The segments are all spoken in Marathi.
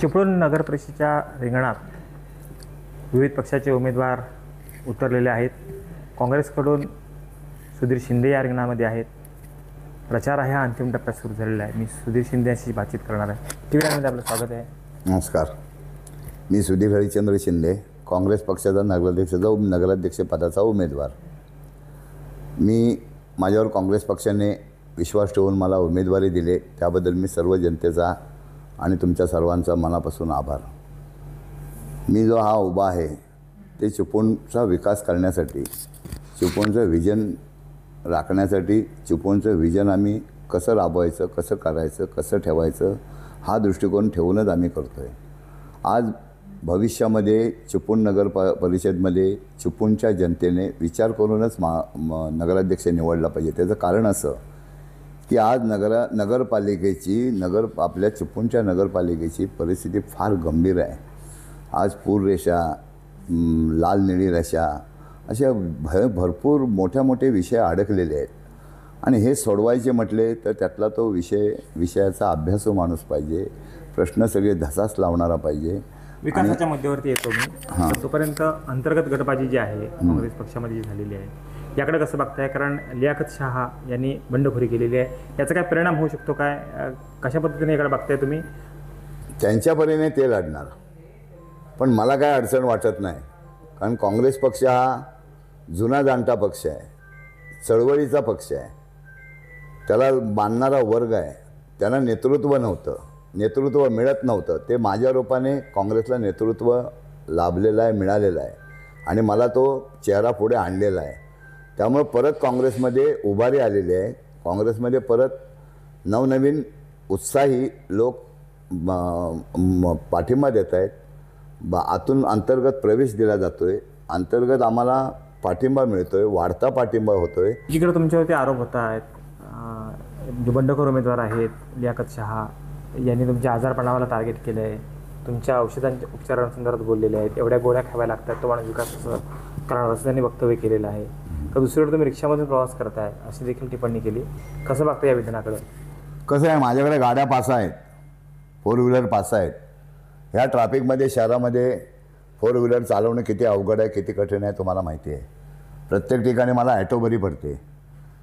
चिपळूण नगर परिषदेच्या रिंगणात विविध पक्षाचे उमेदवार उतरलेले आहेत. काँग्रेसकडून सुधीर शिंदे या रिंगणामध्ये आहेत. प्रचार आहे हा अंतिम टप्प्यात सुरू झालेला आहे. मी सुधीर शिंदे यांची बातचीत करणार आहे. टीव्हीमध्ये आपलं स्वागत आहे. नमस्कार. मी सुधीर हरिश्चंद्र शिंदे, काँग्रेस पक्षाचा नगराध्यक्ष पदाचा उमेदवार. मी माझ्यावर काँग्रेस पक्षाने विश्वास ठेवून मला उमेदवारी दिले त्याबद्दल मी सर्व जनतेचा आणि तुमच्या सर्वांचा मनापासून आभार. मी जो हा उभा आहे ते चिपळूणचा विकास करण्यासाठी, चिपळूणचं व्हिजन राखण्यासाठी, चिपळूणचं व्हिजन आम्ही कसं राबवायचं, कसं करायचं, कसं ठेवायचं हा दृष्टिकोन ठेवूनच आम्ही करतो आहे. आज भविष्यामध्ये चिपळूण नगर परिषदेमध्ये चिपळूणच्या जनतेने विचार करूनच नगराध्यक्ष निवडला पाहिजे. त्याचं कारण असं की आज आपल्या चिपळूणच्या नगरपालिकेची परिस्थिती फार गंभीर आहे. आज पूररेषा, लाल निळी रेषा अशा भरपूर मोठे विषय अडकलेले आहेत आणि हे सोडवायचे म्हटले तर त्यातला तो विषयाचा अभ्यासू माणूस पाहिजे. प्रश्न सगळे धसास लावणारा पाहिजे. विकासाच्या मुद्द्यावरती येतो मी. तोपर्यंत अंतर्गत गटबाजी जी आहे काँग्रेस पक्षामध्ये जी झालेली आहे याकडे कसं बघताय? कारण लियाकत शहा यांनी बंडखोरी केलेली आहे. याचा काय परिणाम होऊ शकतो काय? कशा पद्धतीने याकडे बघताय तुम्ही? त्यांच्या परीने ते लढणार, पण मला काय अडचण वाटत नाही. कारण काँग्रेस पक्ष हा जुना जाणता पक्ष आहे, चळवळीचा पक्ष आहे. त्याला मानणारा वर्ग आहे. त्यांना नेतृत्व नव्हतं, नेतृत्व मिळत नव्हतं. ते माझ्या रूपाने काँग्रेसला नेतृत्व लाभलेलं आहे, मिळालेलं आहे आणि मला तो चेहरा पुढे आणलेला आहे. त्यामुळे परत काँग्रेसमध्ये उभारी आलेली आहे. काँग्रेसमध्ये परत नवनवीन उत्साही लोक पाठिंबा देत आहेत. आतून अंतर्गत प्रवेश दिला जातो आहे. अंतर्गत आम्हाला पाठिंबा मिळतो आहे, वाढता पाठिंबा होतो आहे. जिकडे तुमच्यावरती आरोप होत आहेत, जो बंडखोर उमेदवार आहेत लियाकत शहा यांनी तुमच्या आजारपणाला टार्गेट केलं आहे, तुमच्या औषधांच्या उपचारांसंदर्भात बोललेले आहेत, एवढ्या गोळ्या खाव्या लागतात तो माणूस विकास करणार असं त्यांनी वक्तव्य केलेलं आहे. तर दुसरीकडे तुम्ही रिक्षामधून प्रवास करताय अशी देखील टिप्पणी केली. कसं बघता या विधानाकडे? कसं आहे, माझ्याकडे गाड्या पास आहेत, 4 व्हीलर पास आहेत. ह्या ट्रॅफिकमध्ये शहरामध्ये 4 व्हीलर चालवणं किती अवघड आहे, किती कठीण आहे तुम्हाला माहिती आहे. प्रत्येक ठिकाणी मला ॲटो बरी पडते.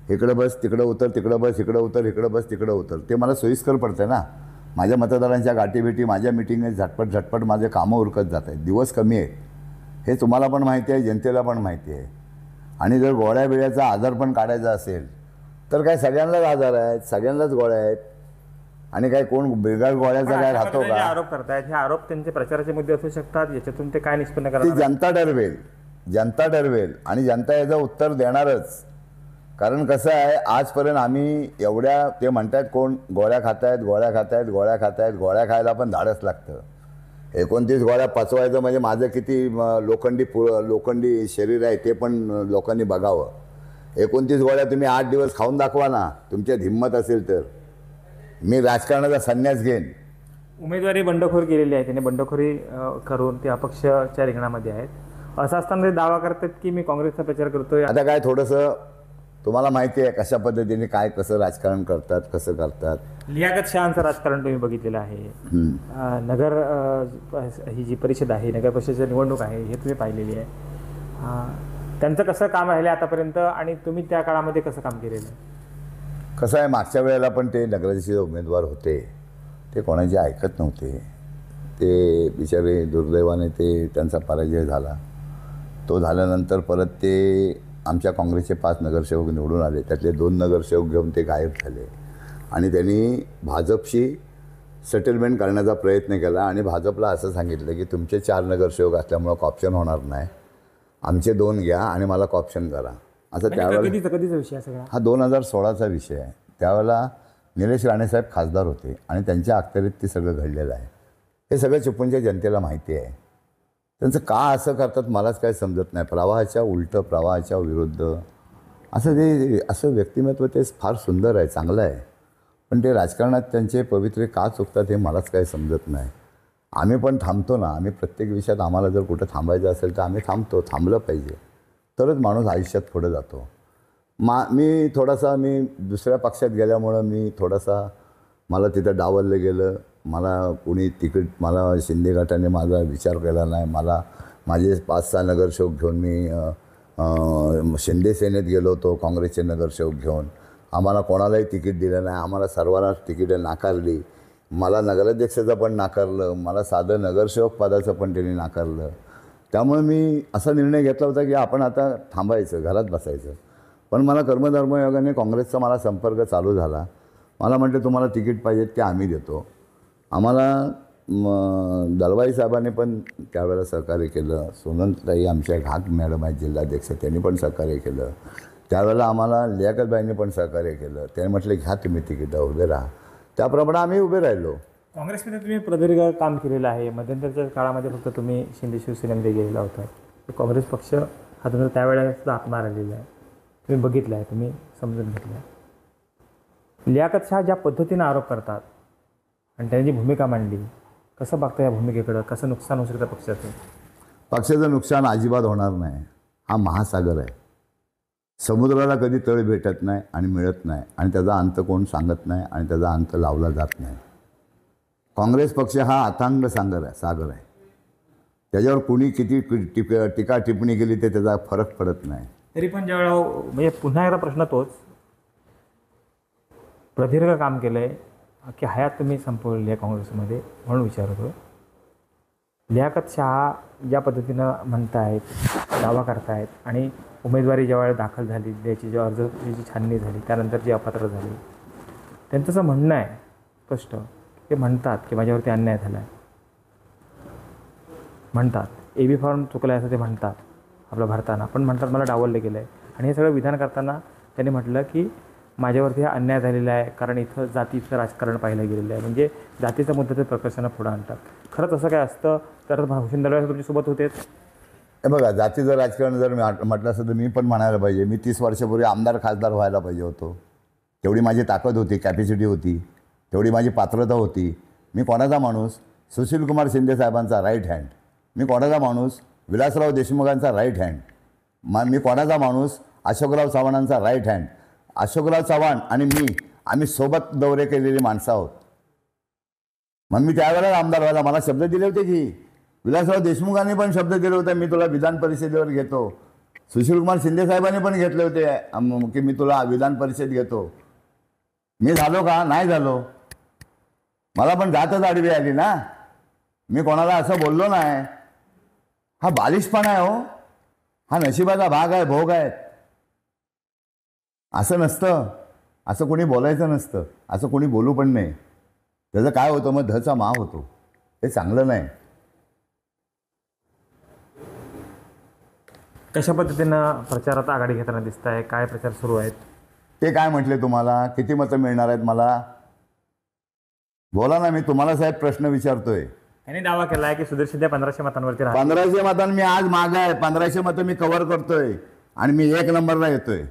इकडं बस, तिकडं उतर, तिकडं बस, इकडं उतर, इकडं बस, तिकडं उतर. ते मला सोयीस्कर पडते ना. माझ्या मतदारांच्या गाठीभेटी, माझ्या मिटिंग झटपट माझे कामं उरकत जात आहेत. दिवस कमी आहेत हे तुम्हाला पण माहिती आहे, जनतेला पण माहिती आहे. आणि जर गोळ्या बिळ्याचा आजार पण काढायचा असेल तर काय सगळ्यांनाच आजार आहेत, सगळ्यांनाच गोळ्या आहेत. आणि काय कोण बिळगाळ गोळ्याचा काय राहतो का? आरोप करतायत, हे आरोप त्यांचे प्रचाराचे मुद्दे असू शकतात. याच्यातून ते काय निष्पन्न करतात ती जनता ठरवेल आणि जनता याचं उत्तर देणारच. कारण कसं आहे, आजपर्यंत आम्ही एवढ्या, ते म्हणतात कोण गोळ्या खातायत, गोळ्या खायला पण धाडस लागतं. 29 गोळ्या पचवायचं म्हणजे माझं किती लोखंडी शरीर आहे ते पण लोकांनी बघावं. 29 गोळ्या तुम्ही 8 दिवस खाऊन दाखवा ना, तुमच्यात हिंमत असेल तर. मी राजकारणाचा संन्यास घेईन. उमेदवारी बंडखोर केलेली आहे, त्याने बंडखोरी करून ते अपक्षच्या रिंगणामध्ये आहेत. असं असताना ते दावा करतात की मी काँग्रेसचा प्रचार करतोय. आता काय थोडंसं तुम्हाला माहिती आहे कशा पद्धतीने कसं राजकारण करतात, कसं करतात. लियाकत शहांचं राजकारण तुम्ही बघितलेलं आहे. नगर ही जी परिषद आहे, नगर परिषदेची निवडणूक आहे, हे तुम्ही पाहिलेली आहे. त्यांचं कसं काम राहिलं आतापर्यंत आणि तुम्ही त्या काळामध्ये कसं काम केलेलं? कसं आहे, मागच्या वेळेला पण ते नगराध्यक्ष उमेदवार होते, ते कोणाचे ऐकत नव्हते. ते बिचारे दुर्दैवाने त्यांचा पराजय झाला. तो झाल्यानंतर परत ते आमच्या काँग्रेसचे 5 नगरसेवक निवडून आले. त्यातले 2 नगरसेवक घेऊन ते गायब झाले आणि त्यांनी भाजपशी सेटलमेंट करण्याचा प्रयत्न केला आणि भाजपला असं सांगितलं की तुमचे 4 नगरसेवक असल्यामुळं कॉप्शन होणार नाही, आमचे 2 घ्या आणि मला कॉप्शन करा. असं त्यावेळेला कधीचा विषय सगळा हा 2016चा विषय आहे. त्यावेळेला निलेश राणेसाहेब खासदार होते आणि त्यांच्या अखत्यारीत ते सगळं घडलेलं आहे. हे सगळं चिपळूणच्या जनतेला माहिती आहे. त्यांचं का असं करतात मलाच काय समजत नाही. प्रवाहाच्या उलटं, प्रवाहाच्या विरुद्ध असं व्यक्तिमत्व ते फार सुंदर आहे, चांगलं आहे. पण ते राजकारणात त्यांचे पवित्रे का चुकतात हे मलाच काय समजत नाही. आम्ही पण थांबतो ना. आम्ही प्रत्येक विषयात आम्हाला जर कुठं थांबायचं असेल तर आम्ही थांबतो. थांबलं पाहिजे तरच माणूस आयुष्यात पुढे जातो. मी दुसऱ्या पक्षात गेल्यामुळं मला तिथं डावललं गेलं. मला कोणी तिकीट, मला शिंदे गटाने माझा विचार केला नाही. मला माझे 5-6 नगरसेवक घेऊन मी शिंदे सेनेत गेलो होतो, काँग्रेसचे नगरसेवक घेऊन. आम्हाला कोणालाही तिकीट दिलं नाही. आम्हाला सर्वांना तिकीटं नाकारली. मला नगराध्यक्षाचं पण नाकारलं, मला साधं नगरसेवक पदाचं पण त्यांनी नाकारलं. त्यामुळे मी असा निर्णय घेतला होता की आपण आता थांबायचं, घरात बसायचं. पण मला कर्मधर्मयोगाने काँग्रेसचा मला संपर्क चालू झाला. मला म्हटलं तुम्हाला तिकीट पाहिजेत की आम्ही देतो. आम्हाला दलवाई साहेबांनी पण त्यावेळेला सहकार्य केलं. सोनलताई आमच्या घाट मॅडम आहेत जिल्हाध्यक्ष, त्यांनी पण सहकार्य केलं. त्यावेळेला आम्हाला लियाकतबाईंनी पण सहकार्य केलं. त्यांनी म्हटलं घ्या तुम्ही तिकीटं, उभे राहा. त्याप्रमाणे आम्ही उभे राहिलो. काँग्रेसमध्ये तुम्ही प्रदीर्घ काम केलेलं आहे. मध्यंतरच्या काळामध्ये फक्त तुम्ही शिंदे शिवसेनेमध्ये गेलेला होता. काँग्रेस पक्ष हा तुमचा त्यावेळेला सुद्धा आत्मा राहिलेला आहे. तुम्ही बघितलं आहे, तुम्ही समजून घेतलं आहे. लियाकत शाह ज्या पद्धतीनं आरोप करतात आणि त्यांनी जी भूमिका मांडली, कसं बघता या भूमिकेकडं, कसं नुकसान होऊ शकतं पक्षाचं? पक्षाचं नुकसान अजिबात होणार नाही. हा महासागर आहे. समुद्राला कधी तळ भेटत नाही आणि मिळत नाही आणि त्याचा अंत कोण सांगत नाही आणि त्याचा अंत लावला जात नाही. काँग्रेस पक्ष हा अथांग सागर आहे. त्याच्यावर कुणी किती टीका टिप्पणी केली ते त्याचा फरक पडत नाही. तरी पण ज्यावेळेला म्हणजे पुन्हा एकदा प्रश्न तोच, प्रदीर्घ काम केलं आहे की हयात तुम्ही संपवली आहे काँग्रेसमध्ये, म्हणून विचारतो. लियाकत शाह ज्या पद्धतीनं म्हणतायत, दावा करतायत आणि उमेदवारी ज्यावेळेला दाखल झाली, त्याची जेव्हा अर्जाची छाननी झाली, त्यानंतर जी अपात्र झाली, त्यांचं असं म्हणणं आहे स्पष्ट, ते म्हणतात की माझ्यावरती अन्याय झाला आहे. म्हणतात AB फॉर्म चुकला आहे असं ते म्हणतात आपलं भरताना, पण म्हणतात मला डावललं गेलं आहे. आणि हे सगळं विधान करताना त्यांनी म्हटलं की माझ्यावरती हा अन्याय झालेला आहे कारण इथं जातीचं राजकारण पाहिलं गेलेलं आहे. म्हणजे जातीचा मुद्दा ते प्रकर्षानं पुढं आणतात. खरंच असं काय असतं तर हुसेन दलवाई तुमच्यासोबत होतेच. हे बघा, जातीचं राजकारण जर मी म्हटलं असतं तर मी पण म्हणायला पाहिजे मी 30 वर्षापूर्वी आमदार खासदार व्हायला पाहिजे होतो. तेवढी माझी ताकद होती, कॅपॅसिटी होती, तेवढी माझी पात्रता होती. मी कोणाचा माणूस? सुशीलकुमार शिंदे साहेबांचा राईट हँड. मी कोणाचा माणूस? विलासराव देशमुखांचा राईट हँड. मी कोणाचा माणूस? अशोकराव चव्हाणांचा राईट हँड. अशोकराव चव्हाण आणि आम्ही सोबत दौरे केलेली माणसं आहोत. मग मी त्यावेळेला आमदार व्हायला मला शब्द दिले होते की विलासराव देशमुखांनी पण शब्द दिले होते मी तुला विधान परिषदेवर घेतो. सुशीलकुमार शिंदे साहेबांनी पण घेतले होते की मी तुला विधान परिषद घेतो. मी झालो का? नाही झालो. मला पण जातच आडवी आली ना. मी कोणाला असं बोललो नाही. हा बालिशपणा आहे हो. हा नशिबाचा भाग आहे, भोग आहे. असं नसतं. असं कोणी बोलायचं नसतं. असं कोणी बोलू पण नाही. त्याचं काय होतं मग धचा मा होतो. हे चांगलं नाही. कशा पद्धतीनं प्रचारात आघाडी घेताना दिसत आहे? काय प्रचार सुरू आहेत? ते काय म्हटले तुम्हाला? किती मतं मिळणार आहेत मला? बोला ना. मी तुम्हाला साहेब प्रश्न विचारतोय. त्यांनी दावा केला आहे की सुधीर शिंदे 1500 मतांवरती राहतील. 1500 मतांनी मी आज मागं आहे. 1500 मतं मी कव्हर करतोय आणि मी 1 नंबरला येतोय.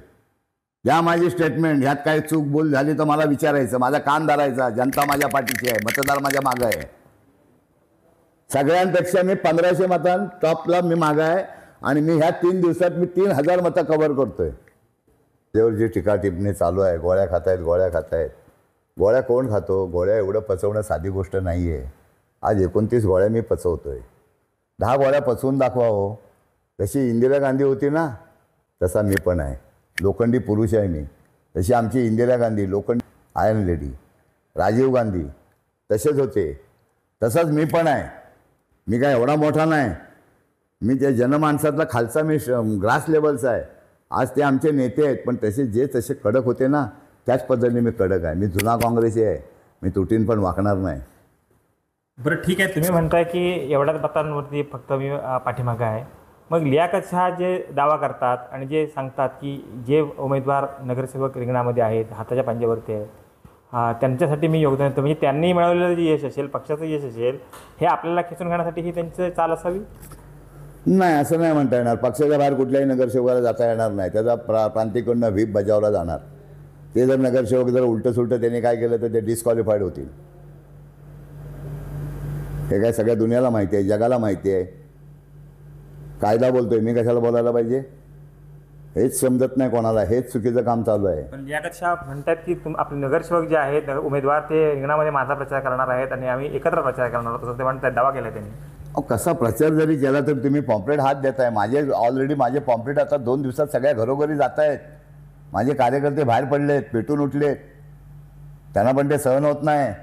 या माझी स्टेटमेंट. ह्यात काही चूक बोल झाली तर मला विचारायचं. माझा कान धरायचा. जनता माझ्या पाठीची आहे. मतदार माझ्या मागं आहे. सगळ्यांपेक्षा मी 1500 मतां टॉपला मी मागं आहे आणि मी ह्या 3 दिवसात मी 3000 मतं कव्हर करतोय. त्यावर जी टीका टिप्पणी चालू आहे, गोळ्या खातायत, गोळ्या खातायत. गोळ्या कोण खातो? गोळ्या एवढं पचवणं साधी गोष्ट नाही आहे. आज 29 गोळ्या मी पचवतोय. 10 गोळ्या पचवून दाखवा हो. जशी इंदिरा गांधी होती ना तसा मी पण आहे. लोखंडी पुरुष आहे मी. तशी आमची इंदिरा गांधी लोखंडी आयर्न लेडी, राजीव गांधी तसेच होते. तसाच मी पण आहे. मी काय एवढा मोठा नाही. मी त्या जनमानसातला खालचा मी ग्रास लेवलचा आहे. आज ते आमचे नेते आहेत पण तसे कडक होते ना त्याच पद्धतीने मी कडक आहे. मी जुना काँग्रेसी आहे. मी तुटीन पण वाकणार नाही. बरं ठीक आहे. तुम्ही म्हणताय की एवढ्याच मतांवरती फक्त मी पाठीमागं आहे. मग लियाकत शाह जे दावा करतात आणि जे सांगतात की जे उमेदवार नगरसेवक रिंगणामध्ये आहेत, हाताच्या पंजावरती आहेत, त्यांच्यासाठी मी योगदान देतो, म्हणजे त्यांनी मिळवलेलं जे यश असेल, पक्षाचं यश असेल, हे आपल्याला खेचून घेण्यासाठी ही त्यांची चाल असावी? नाही, असं नाही म्हणता येणार. पक्षाच्या बाहेर कुठल्याही नगरसेवकाला जाता येणार नाही. त्याचा प्रांतिकडनं व्हीप बजावला जाणार. ते जर नगरसेवक जर उलटं सुलटं त्यांनी काय केलं तर ते डिस्क्वालिफाईड होतील. हे काय सगळ्या दुनियाला माहिती आहे, जगाला माहिती आहे. कायदा बोलतोय, मी कशाला बोलायला पाहिजे? हेच समजत नाही कोणाला, हेच चुकीचं काम चालू आहे. पण लियाकत शाह म्हणतात की आपले नगरसेवक जे आहेत उमेदवार ते रिंगणामध्ये माझा प्रचार करणार आहेत आणि आम्ही एकत्र प्रचार करणार आहोत असं ते म्हणतात, दावा केला त्यांनी. कसा प्रचार जरी केला तर तुम्ही पॉम्पलेट हात देताय. ऑलरेडी माझे पॉम्पलेट आता 2 दिवसात सगळ्या घरोघरी जात आहेत. माझे कार्यकर्ते बाहेर पडलेत, पेटून उठलेत, त्यांना पण ते सहन होत नाही.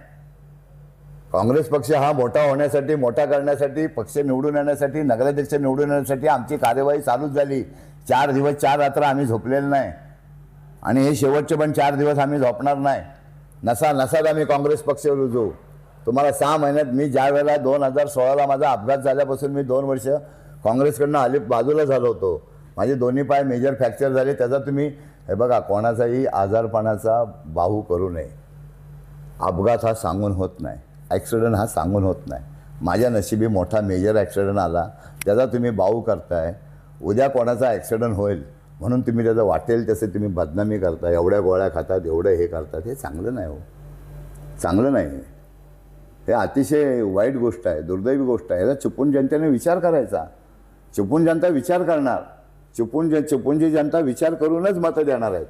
काँग्रेस पक्ष हा मोठा होण्यासाठी, मोठा करण्यासाठी, पक्ष निवडून येण्यासाठी, नगराध्यक्ष निवडून येण्यासाठी आमची कार्यवाही चालूच झाली. 4 दिवस 4 रात्र आम्ही झोपलेलं नाही आणि हे शेवटचे पण 4 दिवस आम्ही झोपणार नाही. नसात आम्ही काँग्रेस पक्ष रुजू. तुम्हाला 6 महिन्यात मी ज्या वेळेला 2016ला माझा अपघात झाल्यापासून मी 2 वर्ष काँग्रेसकडनं बाजूला झालो होतो. माझे दोन्ही पाय मेजर फ्रॅक्चर झाले. त्याचा तुम्ही हे बघा, कोणाचाही आजारपणाचा बाहू करू नये. अपघात हा सांगून होत नाही, ॲक्सिडेंट हा सांगून होत नाही. माझ्या नशिबी मोठा मेजर ॲक्सिडेंट आला, त्याचा तुम्ही बाहू करताय. उद्या कोणाचा ॲक्सिडेंट होईल म्हणून तुम्ही त्याचं वाटेल तसे तुम्ही बदनामी करता, एवढ्या गोळ्या खातात, एवढं हे करतात. हे चांगलं नाही हो, चांगलं नाही. हे अतिशय वाईट गोष्ट आहे, दुर्दैवी गोष्ट आहे. याचा चुकून जनतेने विचार करायचा. चुकून जनता विचार करणार, चुकूनची जनता विचार करूनच मतं देणार आहेत.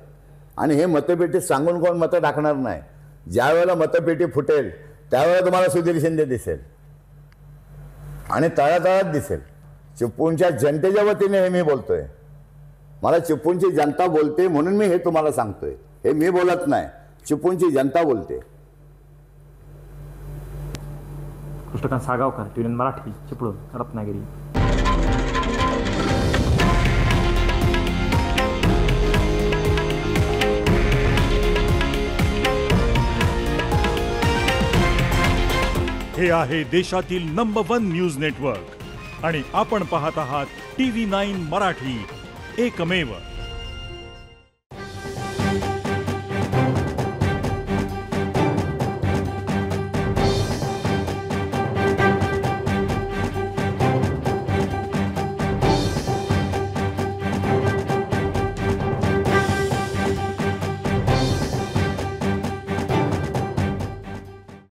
आणि हे मतपेटीत सांगून कोण मतं टाकणार नाही. ज्या वेळेला मतपेटी फुटेल त्यावेळेला तुम्हाला सुधीर शिंदे दिसेल आणि तळातळात दिसेल. चिपळूणच्या जनतेच्या वतीने हे मी बोलतोय. मला चिपळूणची जनता बोलते म्हणून मी हे तुम्हाला सांगतोय. हे मी बोलत नाही, चिपळूणची जनता बोलते. कृष्णकांत सागावकर, TVN मराठी, चिपळूण, रत्नागिरी. हे आहे देशातील नंबर 1 न्यूज नेटवर्क आणि आपण पाहत आहात TV9 मराठी, एकमेव.